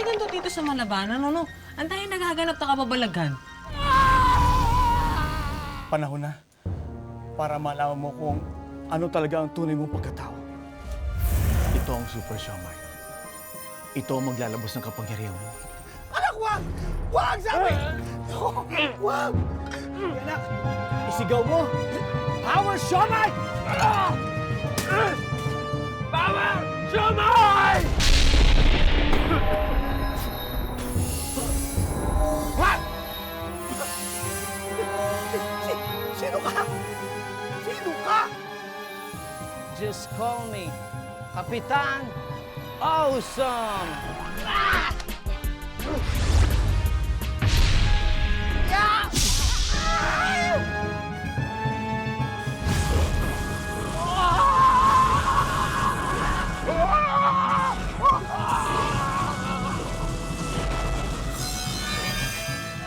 ganito dito sa Malabanan, ano? Ang tayo nagaganap na kababalaghan. Panahon na para malaman mo kung ano talaga ang tunay mong pagkatao. Ito ang Super Siomai. Ito ang maglalabas ng kapangyarihan mo. Anak, wag! Wag, sabi! Wag! Anak, isigaw mo! Power Siomai! Power Siomai! What? Sino ka? Sino ka? Just call me Kapitan Awesome!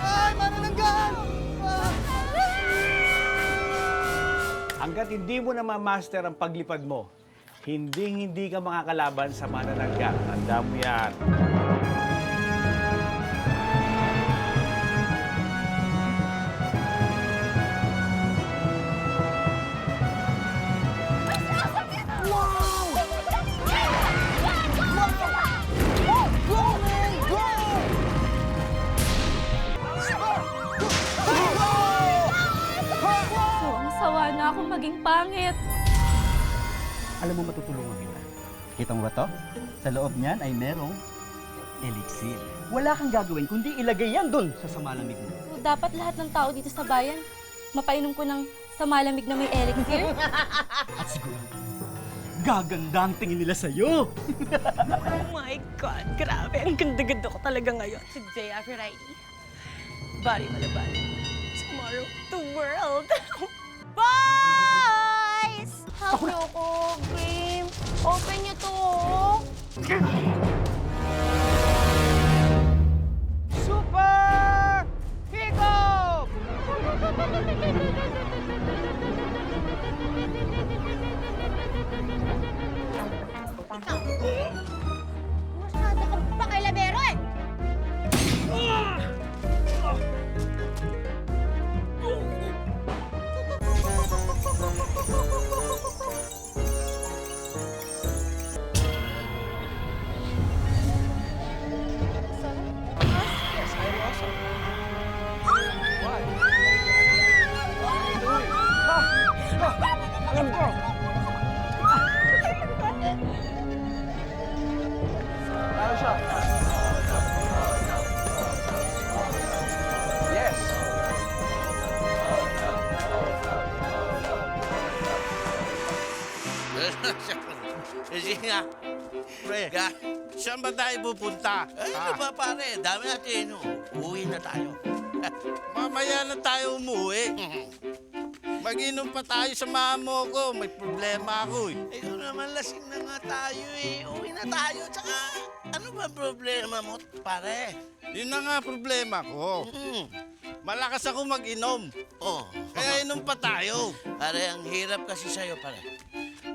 Ay, manananggal! Hanggat hindi mo na ma-master ang paglipad mo, hindi ka makakalaban sa manananggal. Tanda mo yan. Sawang-sawa na akong maging pangit. Alam mo, matutulungan kita. Kita mo ba to? Sa loob niyan ay merong elixir. Wala kang gagawin kundi ilagay yan dun sa samalamig mo. So, dapat lahat ng tao dito sa bayan, mapainom ko ng sa malamig na may elixir. At siguro, gaganda ang tingin nila sa'yo. Oh my God, grabe. Ang ganda-ganda ko talaga ngayon. Today, Aphrodite. Body Malaban. Tomorrow, the world. Boys! Happy ako, game. Open niyo to. Super Hiccup! Masyado kang pakilabero eh. Alam ko! Ano siya? Yes! Sige nga. Pre, saan ba tayo pupunta? Ano ba pare? Dami natin. Uwi na tayo. Mamaya na tayo umuwi. Mag-inom pa tayo sa mamo ko. May problema ako eh. Ikaw naman, lasing na nga tayo eh. Uwi na tayo. Tsaka, ano ba problema mo, pare? Yun na nga problema ko. Malakas ako mag-inom. Oh. Kaya inom pa tayo. Pare, ang hirap kasi sa'yo, pare.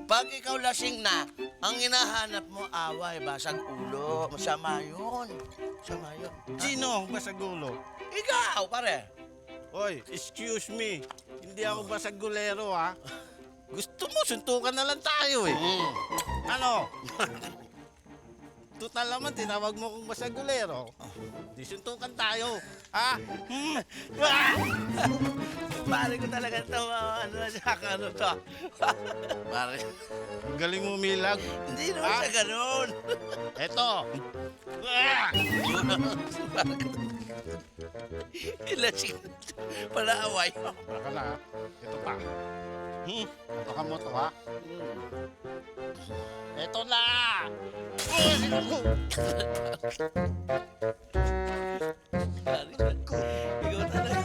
Pag ikaw lasing na, ang hinahanap mo away, basag ulo. Masama yun. Masama yun. Sino ang basag ulo? Ikaw, pare. Hoy, excuse me. Hindi ako basag gulero, ha? Gusto mo, suntukan na lang tayo, eh. Ano? Total naman, tinawag mo kong basagulero. Di suntukan tayo. Ha? Pare ko talaga ito, ano na siya, ano to. Pare, ang galing mo umilag. Hindi naman siya ganun. Eto. Ilasing palaaway. Baka na, ha? Ito pa. Baka mo to, ha? Eto na! Ikaw talaga.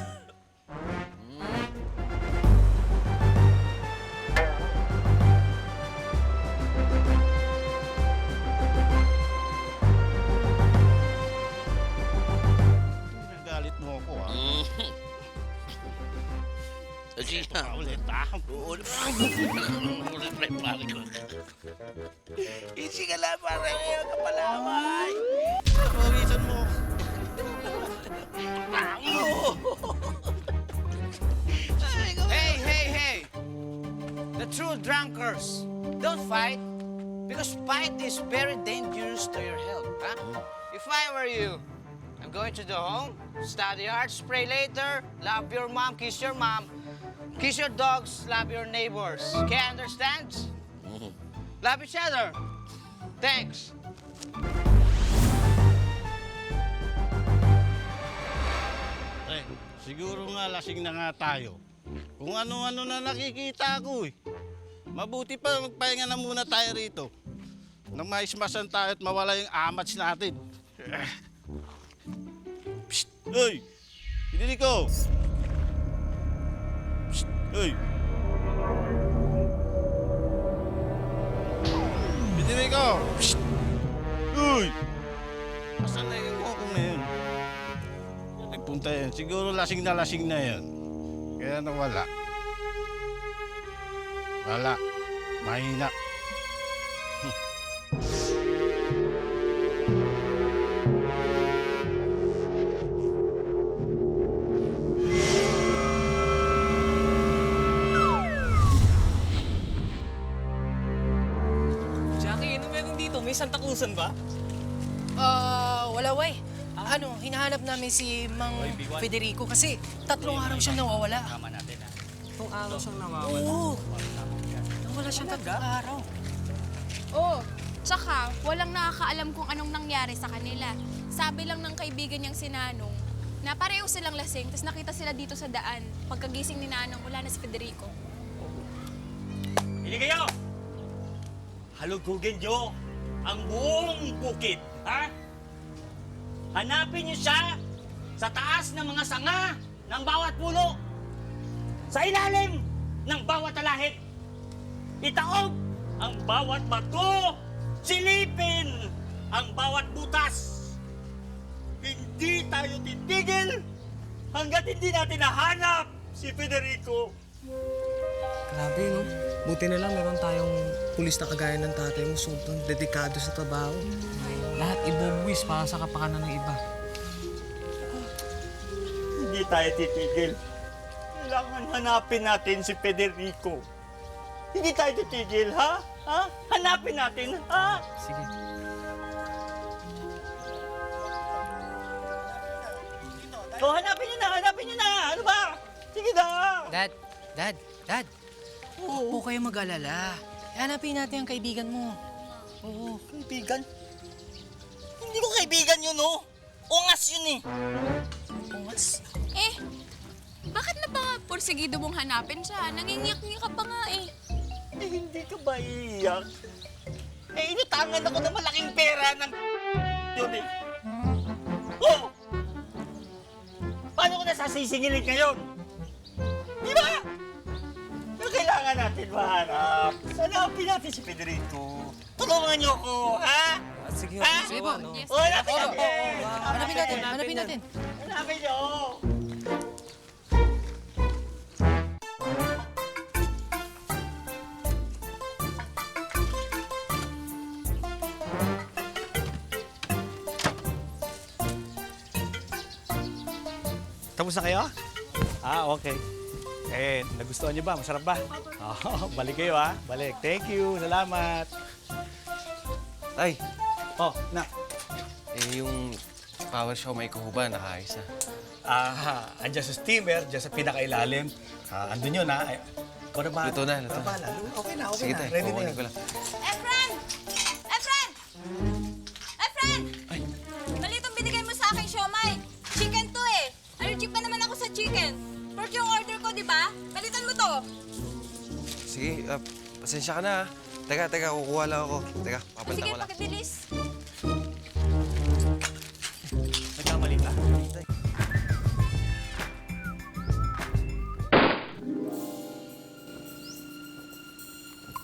Nagalit mo ako, ha? Sige na. Ulit, ha? Ulit. Ulit, pare ko. Easy ka lang, pare. Kapalaway. Ako, drunkards. Don't fight, because fight is very dangerous to your health. Huh? If I were you, I'm going to the home, study hard, pray later, love your mom, kiss your dogs, love your neighbors. Okay, understand? Love each other. Thanks. Siguro nga lasing na nga tayo. Kung ano-ano na nakikita ko eh. Mabuti pa magpahinga na muna tayo rito. Nang maismasan tayo at mawala yung amats natin. Psst! Hoy! Federico! Psst! Hoy! Federico! Psst! Hoy! Asan na yung koko na yun? Nagpunta yan. Siguro lasing na yan. Kaya nawala. Wala. Mahina. Jackie, ano meron dito? May Santa Cruzan ba? Wala, way. Hinahanap namin si Mang Federico kasi 3 araw siyang nawawala. Itong araw siyang nawawala. Oo. Nawala siya 3 araw. Oo. Tsaka, walang nakakaalam kung anong nangyari sa kanila. Sabi lang ng kaibigan niyang si Nanong na pareho silang lasing, tapos nakita sila dito sa daan. Pagkagising ni Nanong, wala na si Federico. Hindi kayo! Halugugin niyo ang buong bukid, ha? Hanapin niyo siya sa taas ng mga sanga ng bawat puno. Sa ilalim ng bawat talahib. Itaob ang bawat bato. Silipin ang bawat butas. Hindi tayo titigil hanggat hindi natin nahanap si Federico. Grabe, no? Buti na lang meron tayong pulis na kagaya ng tatay mo, sobrang dedikado sa trabaho. Lahat ibubuwis para sa kapakanan ng iba. Hindi tayo titigil. Kailangan hanapin natin si Federico. Hindi tayo titigil, ha? Ha? Hanapin natin, ha? Sige. O, hanapin niyo na! Ano ba? Sige na! Dad. Huwag po kayo mag-alala. Hanapin natin ang kaibigan mo. Oo. Kaibigan? Hindi ko kaibigan yun, oh! Ungas yun, eh! Ungas. Eh, bakit na ba porsigido mong hanapin siya? Nangingiyak-ngiyak ka pa nga eh. Eh, hindi ka ba iiyak? Eh, inutangan ako ng malaking pera ng yun, eh! Oh! Paano ko nasasisingilin ngayon? Di ba? Kailangan natin mahanap. Hanapin natin si Federico. Tulungan niyo ko, ha? Sige, ha? sige po. No? Yes. O, hanapin natin! Hanapin natin. Hanapin niyo! Tapos na kayo? Ah, okay. Eh, nagustuhan niyo ba? Masarap ba? Oh, balik kayo ha. Balik. Thank you. Salamat. Ay, Oh, na. yung power show may kuhuba, nakaayos na. Andyan sa steamer, dyan sa pinakailalim. Andun yun ha. Ay, ikaw na ba? Luto na. Okay na, Sige tayo, Ready na kukunin yun. ko lang. Efren! Mali itong binigay mo sa akin, siomay. Chicken to eh. Allergic pa naman ako sa chicken. Pork yung order ko, di ba? Palitan mo to. Sige, pasensya ka na, ha. Teka, kukuha lang ako. Teka, papalitan Sige, ko lang. pakibilis. Nagkamali ka?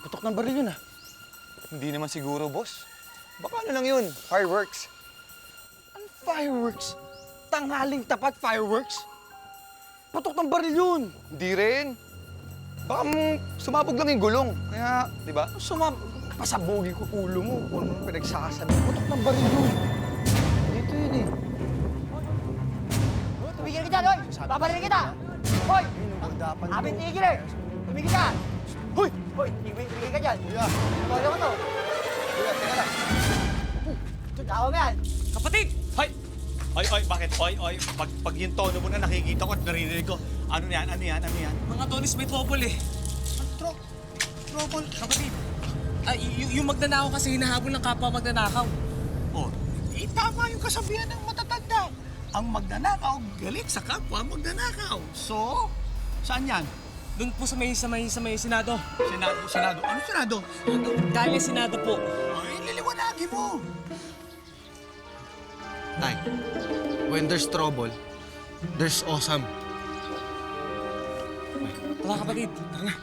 Putok ng baril yun, ah. Hindi naman siguro, boss. Baka ano lang yun, fireworks. Anong fireworks? Tanghaling tapat fireworks? Putok ng baril yun. Hindi rin. Baka sumabog lang yung gulong. Kaya, di ba? Pasabugi ko ulo mo kung anong pinagsasabi. Putok ng baril yun. Dito yun eh. Tumigil ka dyan, hoy! Babarilin kita! Hoy! Dapat Abin tigil eh! Tumigil ka! Hoy! Hoy, bigay ka dyan. Kuya. Kuya ko to. Kuya, teka lang. Tao mo yan. Kapatid! Hoy! Oy, bakit? Oy, pag yung tono mo na nakikita ko at naririnig ko, ano yan? Mga tonis may trouble eh. Trouble, kapatid. Yung magnanakaw kasi hinahabol ng kapwa magnanakaw. Oh, hindi tama yung kasabihan ng matatanda. Ang magnanakaw, galit sa kapwa magnanakaw. So, saan yan? Doon po sa may Senado. Senado. Ano Senado? Galing Senado po. Ay, liliwanagin mo. Tay, when there's trouble, there's awesome. Tara kapatid, tara na.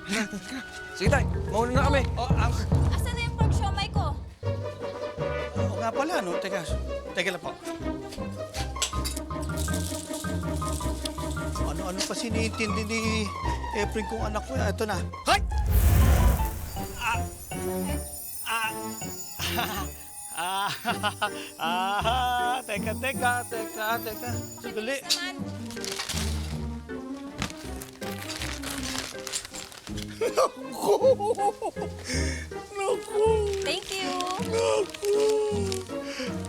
Sige tay, mauna na kami. Asan na yung pork siomay ko? Oo nga pala, no? Teka lang po. Ano pa siniintindi ni Efren kung anak ko? Ito na. Hay! Teka. Sandali. Thank you.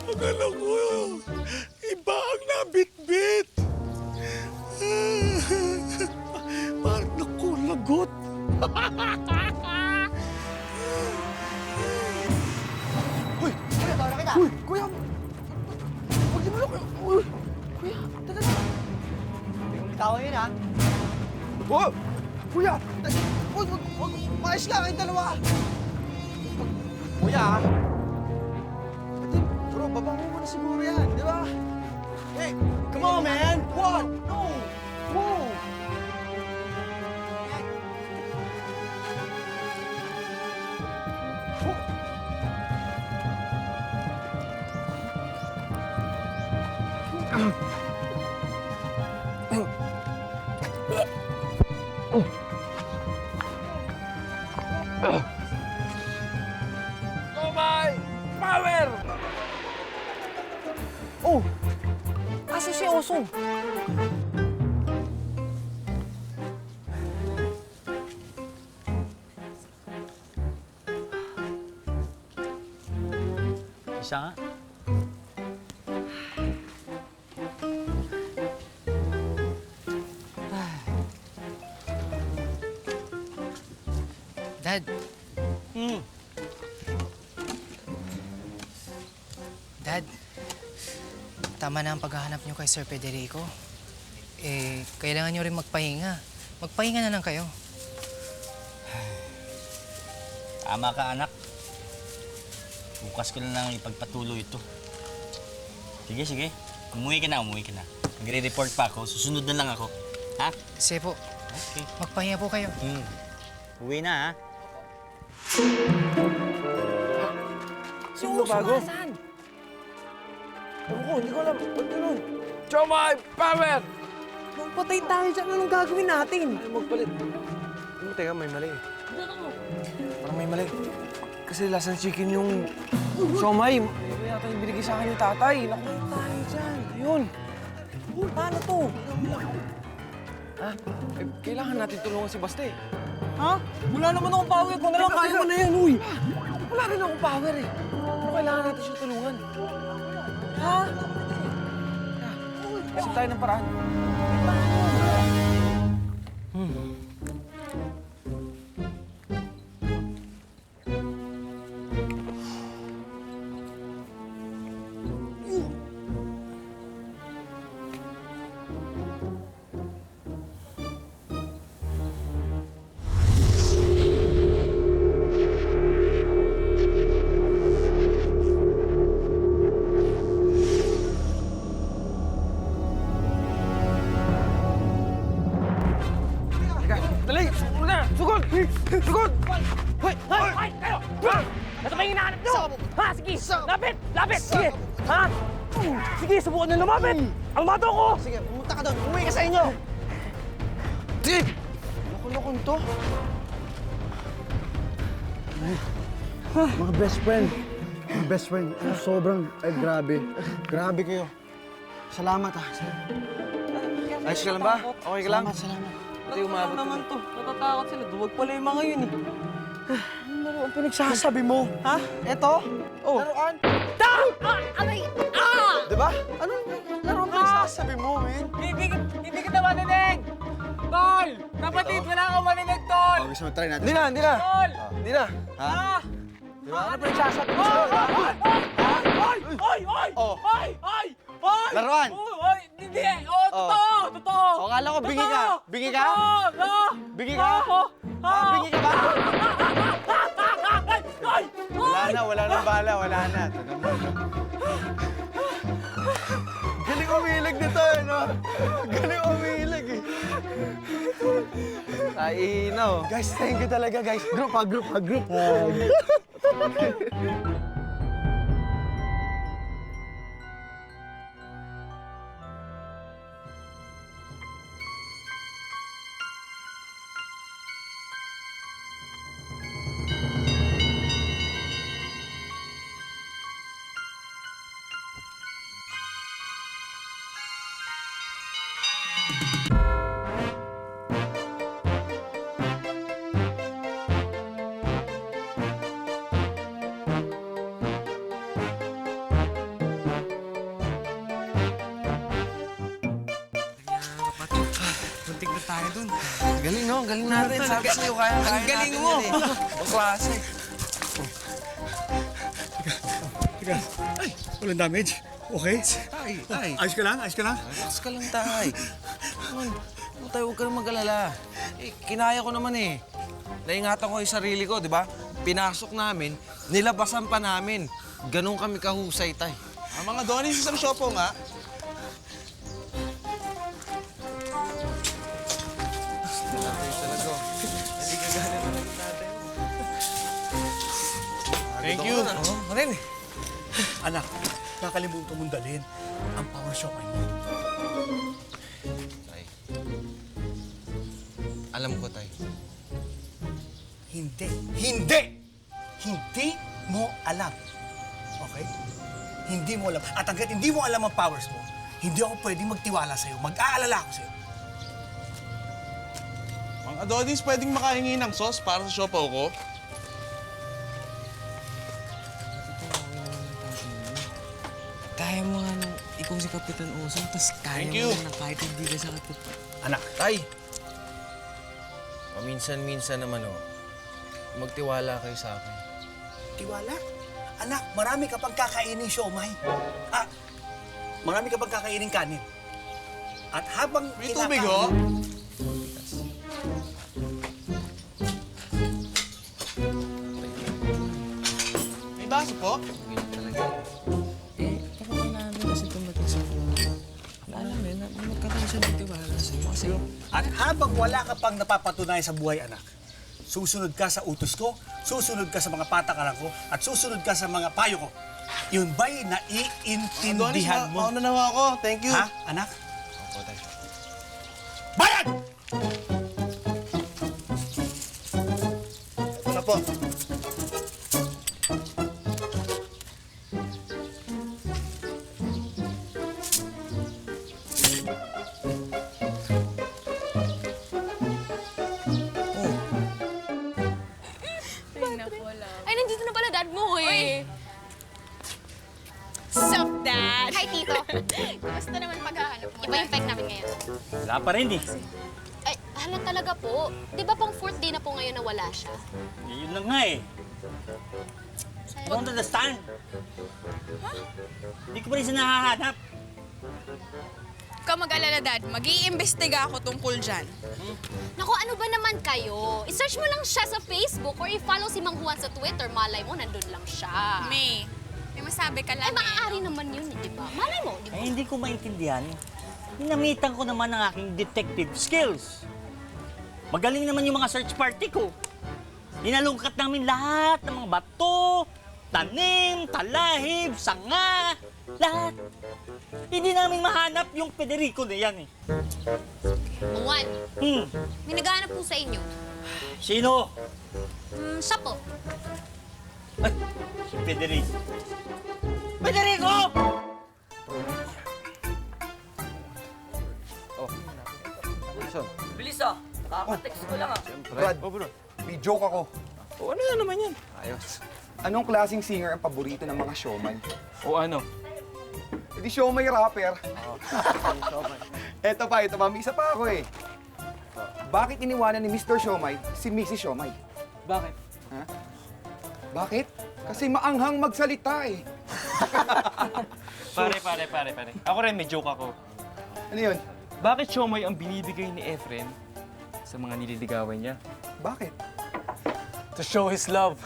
Akala ko, iba ang nabitbit. Parang naku, lagot. Hoy, kuya, tawag na kita. Uy, kuya. Huwag niyo malok. Uy, kuya, teka lang. Hindi ko bitawan yun, ha? Oh, kuya. Huwag, maayos ka kayong dalawa. Kuya, ha? Pati, bro, baba mo muna siguro yan, di ba? Hey, come on, man. What? No. Whoa. Oh! Asa si Osong? Isa nga. Dad. Dad, tama na ang paghahanap niyo kay Sir Federico. Kailangan niyo rin magpahinga. Magpahinga na lang kayo. Tama ka, anak. Bukas ko na lang ipagpatuloy ito. Sige. Umuwi ka na. Magre-report pa ako. Susunod na lang ako. Ha? Sige po. Okay. Magpahinga po kayo. Uwi na, ha? Si Osong nasaan? Ewan ko, hindi ko alam. Ba't ganun? Chomay! Power! Magpatay tayo dyan. Anong gagawin natin? Ay, magpalit. Teka, may mali. Parang may mali. Kasi lasang chicken yung siomay. Ito yata yung binigay sa akin ni tatay. Naku, tayo dyan. Ayun. Paano to? Ha? Kailangan natin tulungan si Baste. Ha? Wala naman akong power. Kung nalang kaya mo na yan, uy. Wala rin akong power eh. Pero kailangan natin siya tulungan. Ha? Isip tayo ng paraan. Dali! Sugod! Sugod! Hoy! Hoy! Kayo! Ito ba yung hinahanap nyo? Ha? Sige! Lapit! Sige! Ha? Sige, subukan nyo lumapit! Ang mato ko! Sige, pumunta ka doon. Umuwi ka sa inyo. Sige! Loko-lokon to. Mga best friend. Sobrang, grabe. Grabe kayo. Salamat, ha. Ayos ka lang ba? Okay ka lang? Salamat. Ito yung umabot naman to. Natatakot sila. Duwag pala yung mga yun eh. Ano ang pinagsasabi mo? Ha? Eto? Oh. Laruan? Aray! Diba? Anong laro ang pinagsasabi mo, man? Hindi kita marinig! Tol! Kapatid, wala akong marinig, Tol! Gusto mo try natin? Hindi na. Tol! Hindi na. Ha? Diba? Ano pinagsasabi mo? Oy! Oh. Oy! Laruan? Oy! Hindi! Totoo! O, akala ko bingi ka. Bingi ka? Bingi ka? Bingi ka ba? Wala na bala. Wala na. Ito naman. Galing umilag nito, no? Galing umilag, eh. Ay, no. Guys, thank you talaga, guys. Group. Muntik na tayo dun. Galing, no? Galing natin. Sabi sa'yo, kaya Ang galing mo! Ang klase. Ay, walang damage. Okay? Ay. Ayos ka lang? Relax ka lang, tay. Naman, tay, huwag ka nang mag-alala. Kinaya ko naman eh. Naingatan ko yung sarili ko, di ba? Pinasok namin, nilabasan pa namin. Ganon kami kahusay, tay. Ang mga donis sa Siopo nga. Thank you. Marin. Anak, nakalimutan mong dalhin ang power shopping mo. Tay. Alam ko, tay. Hindi mo alam. Okay? Hindi mo alam. At hanggat hindi mo alam ang powers mo, hindi ako pwedeng magtiwala sa'yo. Mag-aalala ako sa'yo. Mga Adonis, pwedeng makahingi ng sauce para sa siopaw ko? Kaya mo nga nung ikaw si Kapitan Osong, tapos kaya Thank mo you. na kahit hindi ka sa Kapitan. Anak, Tay! Minsan-minsan naman, magtiwala kayo sa akin. tiwala. Anak, marami ka pang kakainin siomay. Marami ka pang kakainin kanin. At habang May tubig, oh. May baso po? Baka namin kasi tumating sa alam mo yun, magkaroon siya ng tiwala sa'yo. Kasi At habang wala ka pang napapatunayan sa buhay, anak, susunod ka sa utos ko, susunod ka sa mga patakaran ko, at susunod ka sa mga payo ko. Yun ba'y naiintindihan mo? Mauna naman ako. Thank you. Ha, anak? Opo, tay. Bayad! Ito na po. Ay, nandito na pala dad mo eh. Sup, Dad? Hi, Tito. Kumusta naman paghahanap mo? Iba yung peg namin ngayon. Wala pa rin eh. Ay, hala talaga po. Di ba pang 4th day na po ngayon na wala siya? Yun na nga eh. I don't understand. Hindi ko pa rin siya nahahanap. Huwag ka mag-alala, Dad. Mag-iimbestiga ako tungkol dyan. Naku, ano ba naman kayo? I-search mo lang siya sa Facebook or i-follow si Mang Juan sa Twitter. Malay mo, nandun lang siya. May masabi ka lang Ay, maaari naman yun, di ba? Malay mo, di ba? Ay, hindi ko maintindihan. Hinamitan ko naman ang aking detective skills. Magaling naman yung mga search party ko. Ninalungkat namin lahat ng mga bato, tanim, talahib, sanga, lahat. Hindi namin mahanap yung Federico na yan eh. Mang Juan, may naghahanap po sa inyo. Sino? Siya po. Ay, si Federico. Federico! Wilson. Bilis ah! Kaka-text ko lang ah. Brad, may joke ako. O ano na naman yan? Ayos. Anong klaseng singer ang paborito ng mga showman? O ano? Hindi showman rapper. Eto pa, may isa pa ako eh. Bakit iniwanan ni Mr. Showmay si Mrs. Showmay? Bakit? Ha? Bakit? Kasi maanghang magsalita eh. Pare. Ako rin, may joke ako. Ano yun? Bakit siomay ang binibigay ni Efren sa mga nililigawan niya? Bakit? To show his love.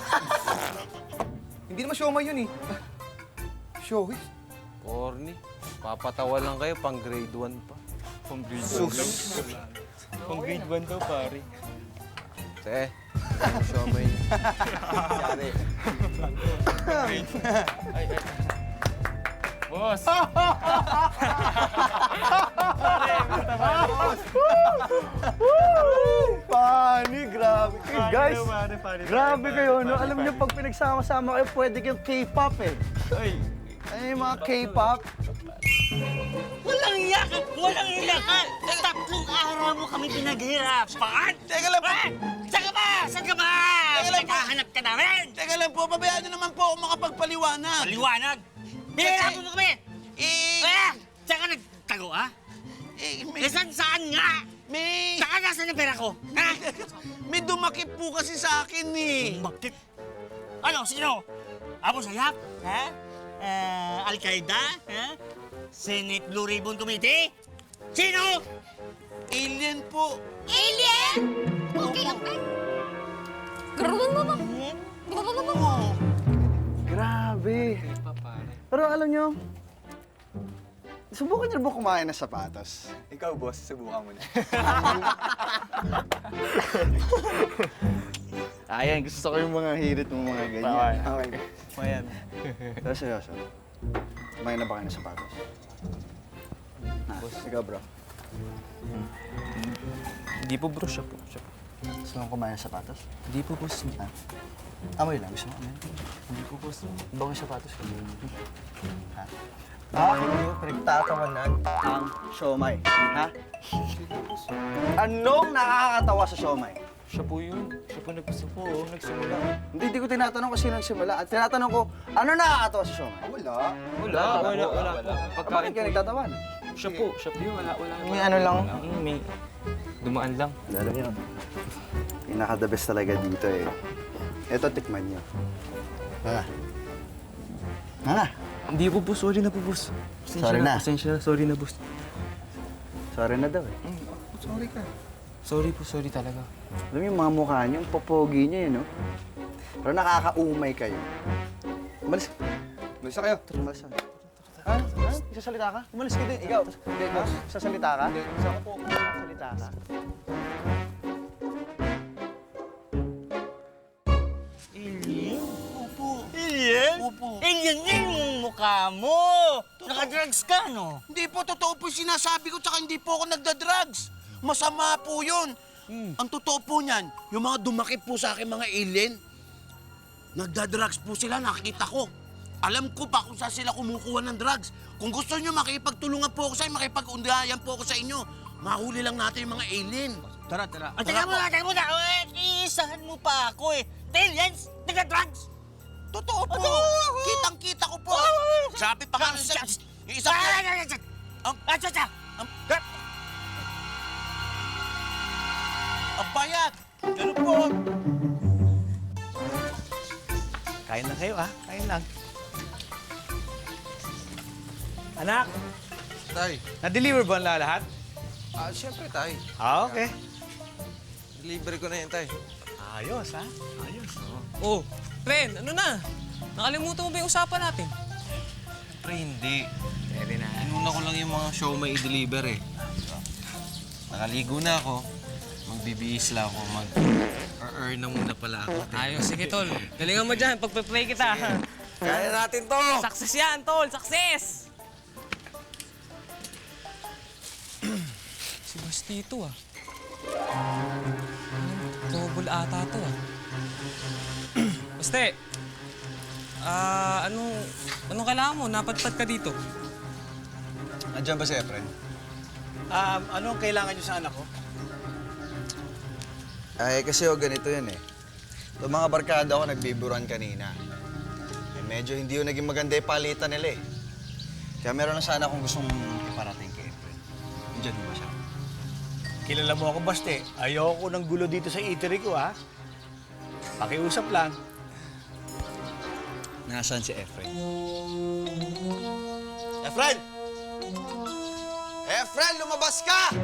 Hindi naman showmay yun eh. Show it. Corny. Papatawa lang kayo, pang grade 1 pa. Pang grade 1 Pang grade 1 daw, pare. Te, show mo yun. Yari. Boss! Funny, grabe. Guys, grabe kayo, no? Alam niyo, pag pinagsama-sama kayo, pwede kayong K-pop eh. Ay, mga K-pop. Walang iyak! Walang iyak! Tatlong araw mo kami pinaghirapan! Teka lang po! Saan ka ba? Saan ka ba? Naghahanap ka namin! Teka lang po, pabayaan niyo naman po ako makapagpaliwanag. Paliwanag! Pinahirapan mo kami! Saan ka nagtago, ha? Saan nga? Saka nasaan ang pera ko? Ha? May dumakip po kasi sa akin eh. Bakit? Ano? Sino? Abu Sayyaf? Ha? Al-Qaeda? Ha? Senate Blue Ribbon Committee? Sino? Alien po. Alien? Okay. Grabe. Pero alam niyo, subukan niyo ba kumain ng sapatos? Ikaw, boss, subukan mo na. Ayan, gusto ko yung mga hirit mo mga ganyan. Okay. Ayan. Pero seryoso, kumain na ba kayo ng sapatos? Ikaw, bro. Hindi po, bro. Siya po. Gusto mo kumain ng sapatos? Hindi po, boss. Amoy lang, gusto mo amoy? Hindi po, boss. Bawang sapatos ka. Ha? Bakit niyo pinagtatawanan ang siomay? Ha? Anong nakakatawa sa siomay? Siya po yun. Siya po nagsimula. Hindi ko tinatanong kung sino nagsimula. At tinatanong ko, ano nakakatawa sa siomay? Wala. Wala po. Bakit kayo nagtatawanan? Siya po. Wala. May ano lang? May dumaan lang. Alam niyo, pinaka-the best talaga dito eh. Ito, tikman niyo. Hindi po, boss. Sorry na po, boss. Sorry na. Pasensya na. Sorry na, boss. Sorry na daw eh. Sorry ka. Sorry po. Sorry talaga. Alam niyo, yung mga mukha niyo, ang popogi niyo eh, no? Pero nakakaumay kayo. Umalis. Umalis na kayo. Umalis na. Ha? Isasalita ka? Umalis ka din. Ikaw. Hindi, boss. Sasalita ka? Hindi. Gusto ko po sasalita ka. Alien? Alien yung mukha mo! Nakadrugs ka, no? Hindi po, totoo po yung sinasabi ko, tsaka hindi po ako nagda-drugs. Masama po yun. Ang totoo po niyan, yung mga dumakip po sa akin mga alien, nagda-drugs po sila, nakikita ko. Alam ko pa kung saan sila kumukuha ng drugs. Kung gusto nyo, makipagtulungan po ako sa inyo, makipag-undayan po ako sa inyo. Mahuli lang natin yung mga alien. Tara. Teka muna. Iisahan mo pa ako eh. Aliens? Nagda-drugs? Totoo po. Kitang-kita ko po. Sabi pa nga sa... Yung isa po... Ang bayat. Ganun po. Kain lang kayo, ha? Kain lang. Anak, Tay. na-deliver ba ang lahat? Siyempre, Tay. Okay. Delivery ko na yun, Tay. Ayos, ha? Ayos. Oh, Ren, ano na? Nakalimutan mo ba yung usapan natin? Pre, hindi. Inuna ko lang yung mga show may i-deliver eh. Nakaligo na ako. Magbibihis lang ako. Mag-earn na muna pala ako. Ayos, sige, tol. Galingan mo dyan. Pagpe-play kita. Kaya natin to! Success yan, tol! Success! Si Bastito, ah. Double ata to, ah. Baste, anong kailangan mo? Napadpad ka dito. Andiyan ba si Efren? Anong kailangan niyo sa anak ko? Ay, kasi ganito yan eh. Itong mga barkada ko nagbiburan kanina. Eh, medyo hindi yung naging maganda yung palitan nila eh. Kaya meron na sana akong gustong iparating kay Efren. Nandiyan mo ba siya? Kilala mo ako, Baste. Ayoko ng gulo dito sa eatery ko, ha? Pakiusap lang. Nasaan si Efren? Efren! Efren, lumabas ka!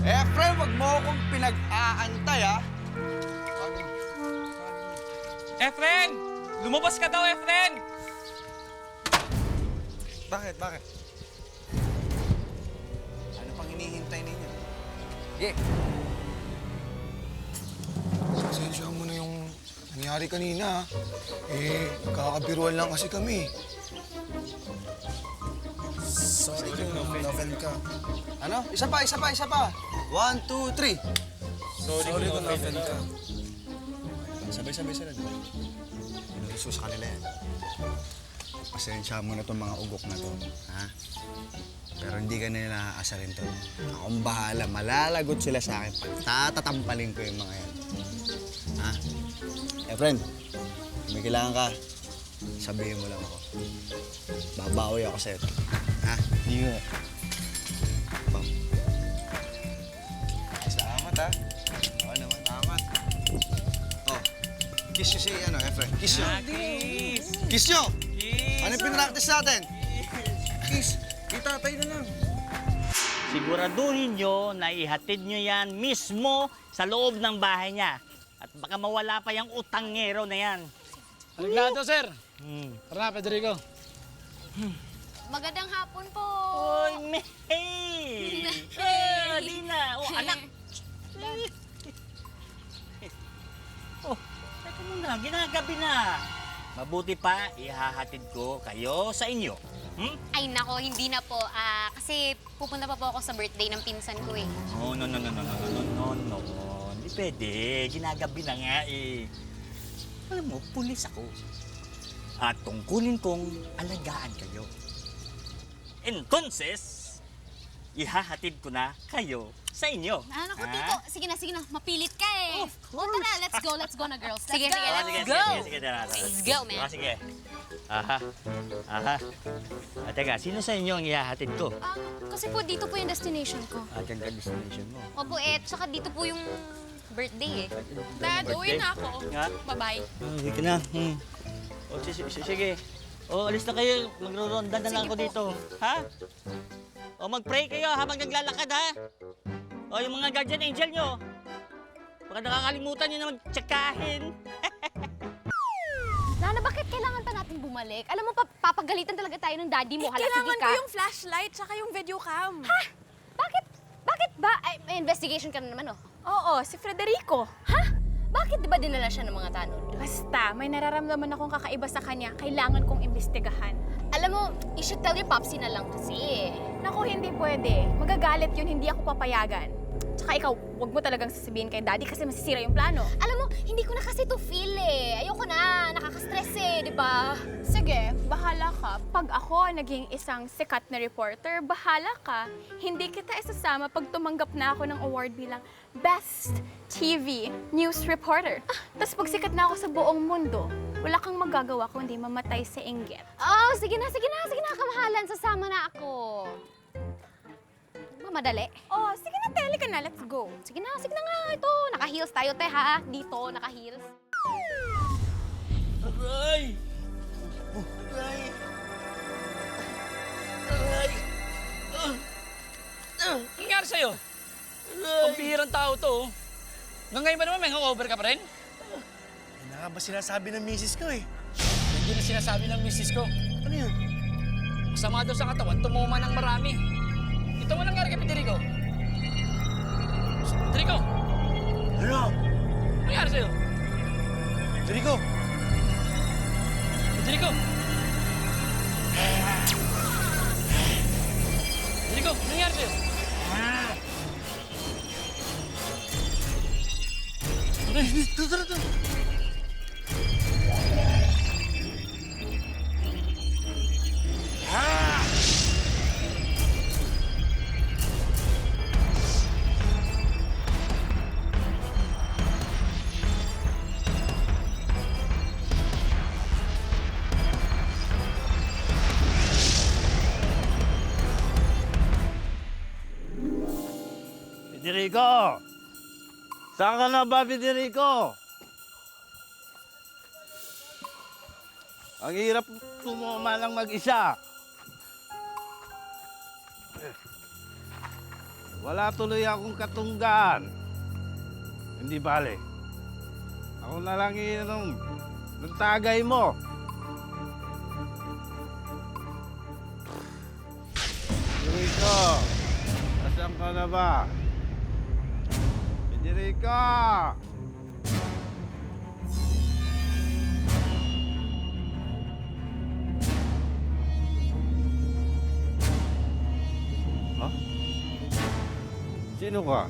Efren, wag mo akong pinag-aantay, ha? Efren! Lumabas ka daw, Efren! Bakit? Ano pang hinihintay ninyo? Sige. Pasensya mo na yung nangyari kanina. Eh, kakabiruan lang kasi kami. Sorry kung na-offend ka. Ano? Isa pa. 1, 2, 3. Sorry kung na-offend ka. Sabay-sabay sila, di ba? Inuuso sa kanila yan. Pasensya mo na itong mga ugok na to, ha? Pero hindi ka nila aasarin to. Akong bahala, malalagot sila sa akin. Tatatampalin ko yung mga yan. Ha? Friend, kung may kailangan ka, sabihin mo lang ako. Babawi ako sa'yo. Ha? Hindi nga. Salamat, ha? Oo naman, salamat. Oh, kiss nyo si, Efren. Kiss nyo. Kiss! Kiss nyo! Ano yung pinractice natin? Kiss, itatay na lang. Siguraduhin nyo na ihatid nyo yan mismo sa loob ng bahay niya. At baka mawala pa yung utangero na yan. Aliglado, sir. Tara na, Federico. Magandang hapon po. Oy, May! Di na. Oh, anak! Oh, teka muna, ginagabi na. Mabuti pa, ihahatid ko kayo sa inyo. Ay nako, hindi na po. Kasi pupunta pa po ako sa birthday ng pinsan ko eh. Oh, no. Hindi pwede. Ginagabi na nga eh. Alam mo, pulis ako. At tungkulin kong alagaan kayo. Entonces, ihahatid ko na kayo sa inyo. Naku, Tito. Sige na. Mapilit ka eh. Tara, let's go na, girls. Sige, Sige, tara. Let's go, man. Sige. Aha. Teka, sino sa inyo ang ihahatid ko? Kasi po, dito po yung destination ko. Diyan ka destination mo. Opo, tsaka dito po yung birthday eh. Dad, uwi na ako. Nga? Bye-bye. Sige na. O, sige. O, alis na kayo. Magro-ronda na lang ako dito. Ha? O, mag-pray kayo habang naglalakad, ha? O, yung mga guardian angel nyo. Baka nakakalimutan nyo na mag-tsekahin. Nana, bakit kailangan pa natin bumalik? Alam mo, papagalitan talaga tayo ng daddy mo. Hala, sige Kailangan ka. ko yung flashlight tsaka yung video cam. Ha? Bakit ba? Ay, may investigation ka na naman, oh. Oo, si Federico. Ha? Bakit di ba dinala siya ng mga tanod? Basta, may nararamdaman akong kakaiba sa kanya. Kailangan kong imbestigahan. Alam mo, you should tell your popsi na lang kasi. Naku, hindi pwede. Magagalit yun, hindi ako papayagan. Tsaka ikaw, huwag mo talagang sasabihin kay daddy kasi masisira yung plano. Alam mo, hindi ko na kasi to feel eh. Ayoko na, nakaka-stress eh, di ba? Sige, bahala ka. Pag ako naging isang sikat na reporter, bahala ka. Hindi kita isasama pag tumanggap na ako ng award bilang Best TV News Reporter. Tapos pag sikat na ako sa buong mundo, wala kang magagawa kundi mamatay sa inggit. Oh, sige na, kamahalan. Sasama na ako. Madali. Oh, sige na, tele ka na. Let's go. Sige na nga. Ito, naka-heels tayo, te, ha? Dito, naka-heels. Aray! Anong nangyari sa'yo? Pambihirang tao to. Ngayon ba naman may hangover ka pa rin? Yan na nga ba sinasabi ng misis ko eh? Hindi na sinasabi ng misis ko. Ano yun? Masama daw sa katawan, tumuma ng marami. Ito mo nangyari kay Federico. Federico! Ano? Ano nangyari sa'yo? Federico! Federico! Federico, ano nangyari sa'yo? Tara. Federico! Saan ka na ba, Federico? Ang hirap tumuma lang mag-isa. Wala tuloy akong katunggan. Hindi bale. Ako na lang iinom ng tagay mo. Federico! Nasaan ka na ba? Federico! Ha? Sino ka?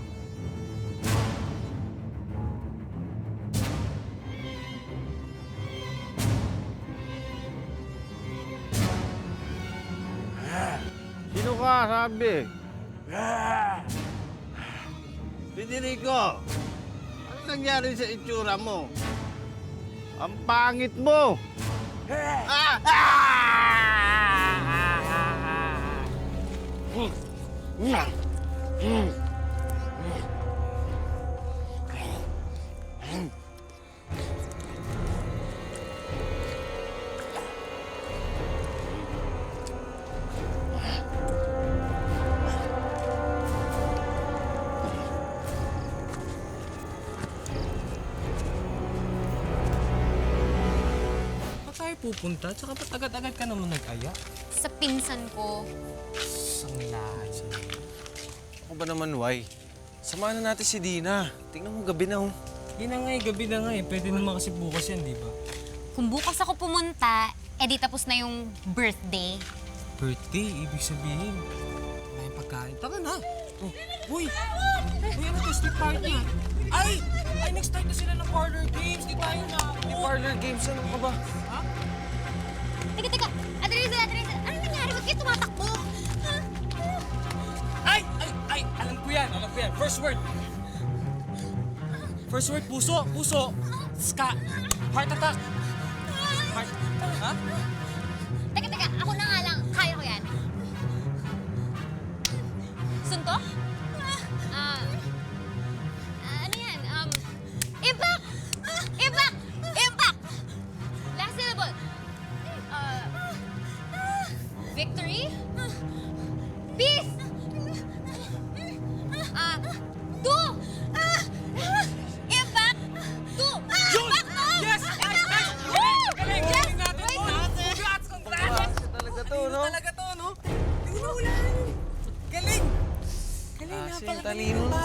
Sino ka, sabi? Federico! Ano nangyari sa itsura mo? Ang pangit mo! Ba't tayo pupunta? Tsaka ba't agad-agad ka naman nag-aya? Sa pinsan ko. Ang lahat sa Ako ba naman, Why? Samahan na natin si Dina. Tingnan mo, gabi na, oh. Yun na nga eh, gabi na nga eh. Pwede naman kasi bukas yan, di ba? Kung bukas ako pumunta, edi tapos na yung birthday. Birthday, ibig sabihin. May pagkain. Tara na! Oh, uy! Uy, ano to? Street party? Ay! Ay, nag-start na sila ng parlor games. Di tayo na. Di parlor games, ano ka ba? Ha? Teka! Adriza! Ano nangyari? Ba't kayo tumatakbo? Ay! Alam ko yan. First word. First word, puso. Ska. Heart attack. Heart. Ha? Teka! Ako na nga lang. Kaya ko yan. Suntok? Ano yan? Impact! Last syllable. Victory? Peace! Two! Impact! Two! Yun! Impact! Yes! Nice! Galing! Galing natin to, no? Congrats! Talaga to, no? Talaga to, no? Hindi na ulan. Galing! Galing na pala.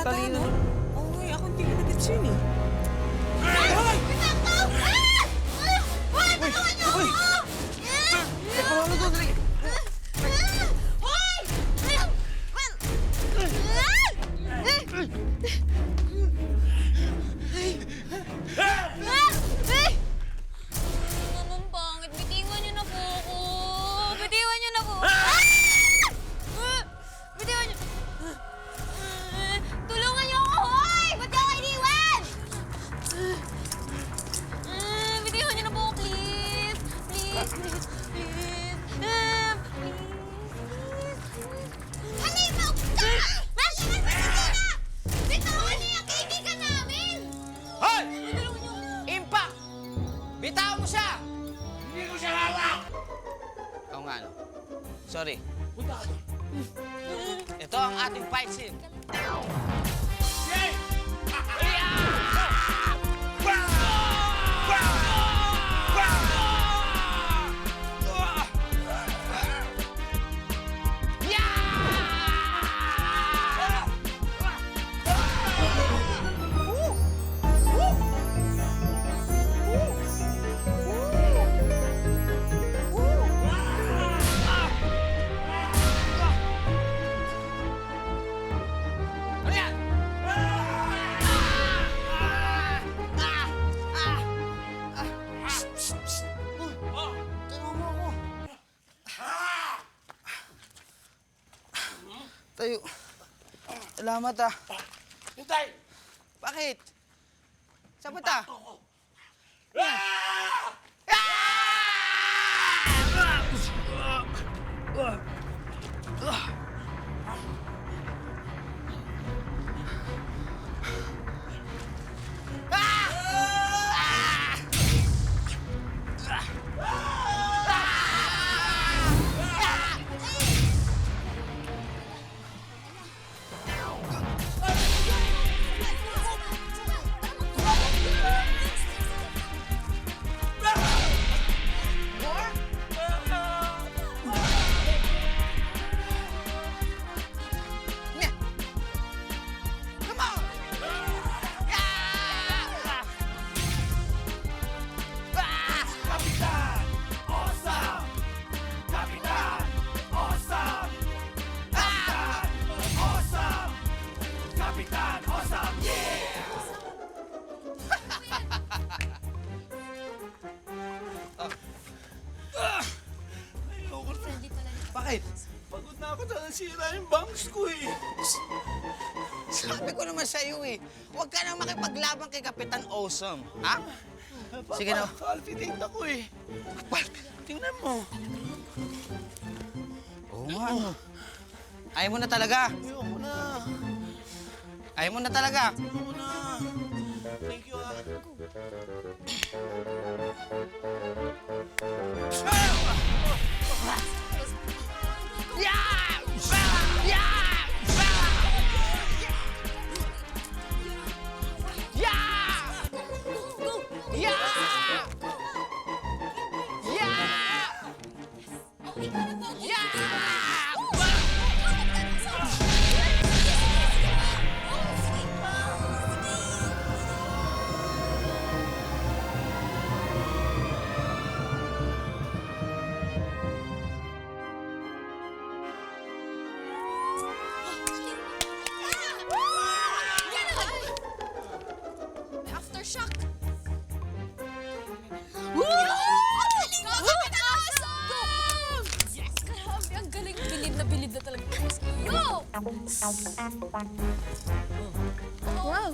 Talino. Okay, ako hindi ko nag-gets yun eh. Hoy! Tulungan niyo ako! Ano to, Dre? Hoy! Naman pangit. Bitiwan niyo na po ako. Bitiwan niyo na po. Bitiwan niyo. Tulungan niyo ako, hoy! Ba't niyo ako iniwan? Bitiwan niyo na po ako, please. Please. Halika! Bakit ka na? Bitawan niyo yung kaibigan namin! Hoy! Impact! Bitaw mo siya! Hindi ko siya hawak! Oo nga, no? Sorry. Ito ang ating fight scene. Ano yan? Tayo. Salamat ah. Hintay! Bakit? Saan punta? Bakit? Pagod na ako na nasira yung bangs ko eh. Sabi ko naman sa'yo eh, huwag ka nang makipaglaban kay Kapitan Awesome, ha? Sige na. Palpitate ako eh. Tingnan mo. Oo nga, ano? Ayaw mo na talaga. Ayoko na. Ayaw mo na talaga. Ayoko na. Thank you ah. Aftershock! Yes! Grabe, ang galing. Bilid na talaga. Go! Wow!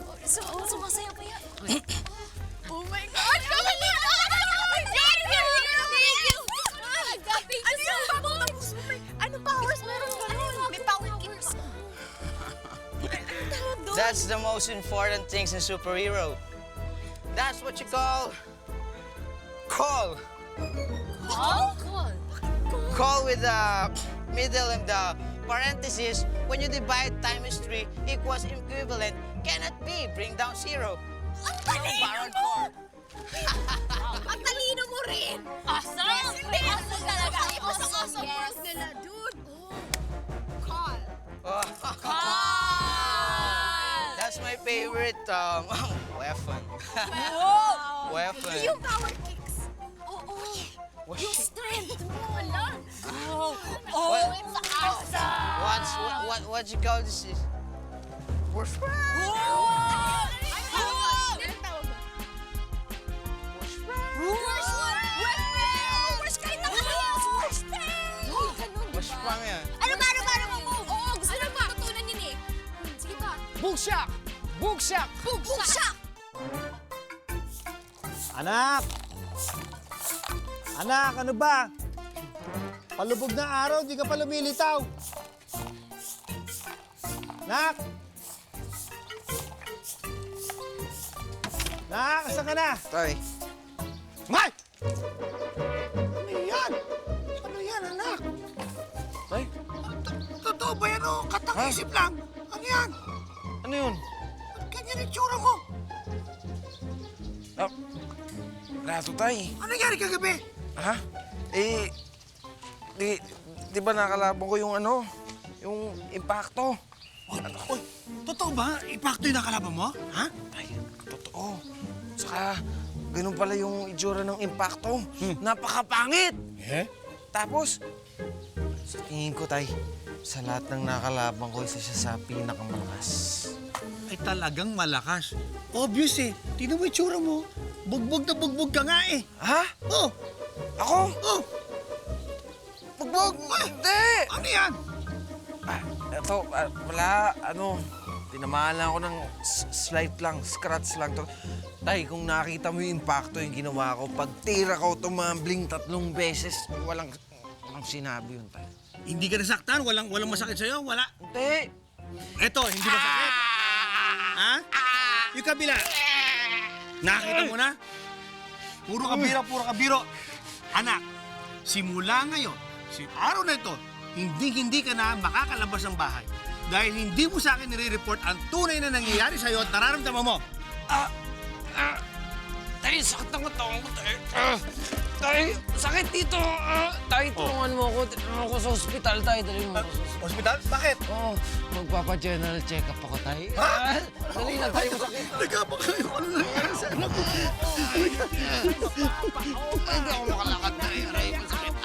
Sumasaya pa yan. Oh my God! Come on! Ano powers meron ka nun? May power kicks. That's the most important things in superhero. That's what you call... Call. Call with the middle and the parentheses. When you divide times 3 equals equivalent, cannot be. Bring down 0. Ang talino mo! Ang talino mo rin! Awesome! Yes, hindi! Awesome talaga! Iba sa awesome world nila, dude! Call! That's my favorite weapon. Weapon. Yung power kicks! Oo! Yung strength mo! Wala! Oh! It's awesome! What you call this? Washbang yan. Ano ba? Oo, gusto na ba? Tutunan yun eh. Sige pa. Bugshak! Bugshak! Bugshak! Anak! Anak, ano ba? Palubog na araw, di ka pa lumilitaw. Nak! Nak, asan ka na? Tay. Mike! Ano yan? Ano yan, anak? Tay? Totoo ba yan o? Katang-isip lang. Ano yan? Ano yun? Ganyan yung tsura mo. Rato, Tay. Ano nangyari kagabi? Ha? Eh, di ba nakalaban ko yung ano? Yung impacto. Uy, totoo ba? Ipakto yung nakalaban mo? Ha? Tay, totoo. Saka, ganun pala yung itsura ng impacto. Napakapangit! Eh? Tapos, sa tingin ko, Tay, sa lahat ng nakalaban ko, isa siya sa pinakamalakas. Ay talagang malakas. Obvious eh. Tingnan mo yung tsura mo. Bugbog na bugbog ka nga eh. Ha? Oh. Ako? Oh. Bugbog? Hindi! Ano yan? Eto, wala, tinamaan lang ako ng slight lang, scratch lang to. Tay, kung nakita mo yung impacto yung ginawa ko, pagtira ko tumambling 3 beses, walang sinabi yun, Tay. Hindi ka nasaktan? Walang masakit sa'yo? Wala? Hindi. Eto, hindi masakit? Ha? Yung kabila. Nakita mo na? Puro kabiro. Anak, simula ngayon, araw na ito, hindi ka na makakalabas ng bahay. Dahil hindi mo sa akin nire-report ang tunay na nangyayari sa'yo at nararamdaman mo. Tay, sakit ang katawan ko, Tay. Tay, sakit dito. Tay, tulungan mo ako. Tulungan ako sa ospital, Tay. Dali mo ako sa ospital. Hospital? Bakit? Oo, magpapa-general check-up ako, Tay. Dali na, Tay, masakit. Nagkapakayo. Ano nangyayari sa anak ko? Hindi ako makalakad, Tay. Aray, masakit.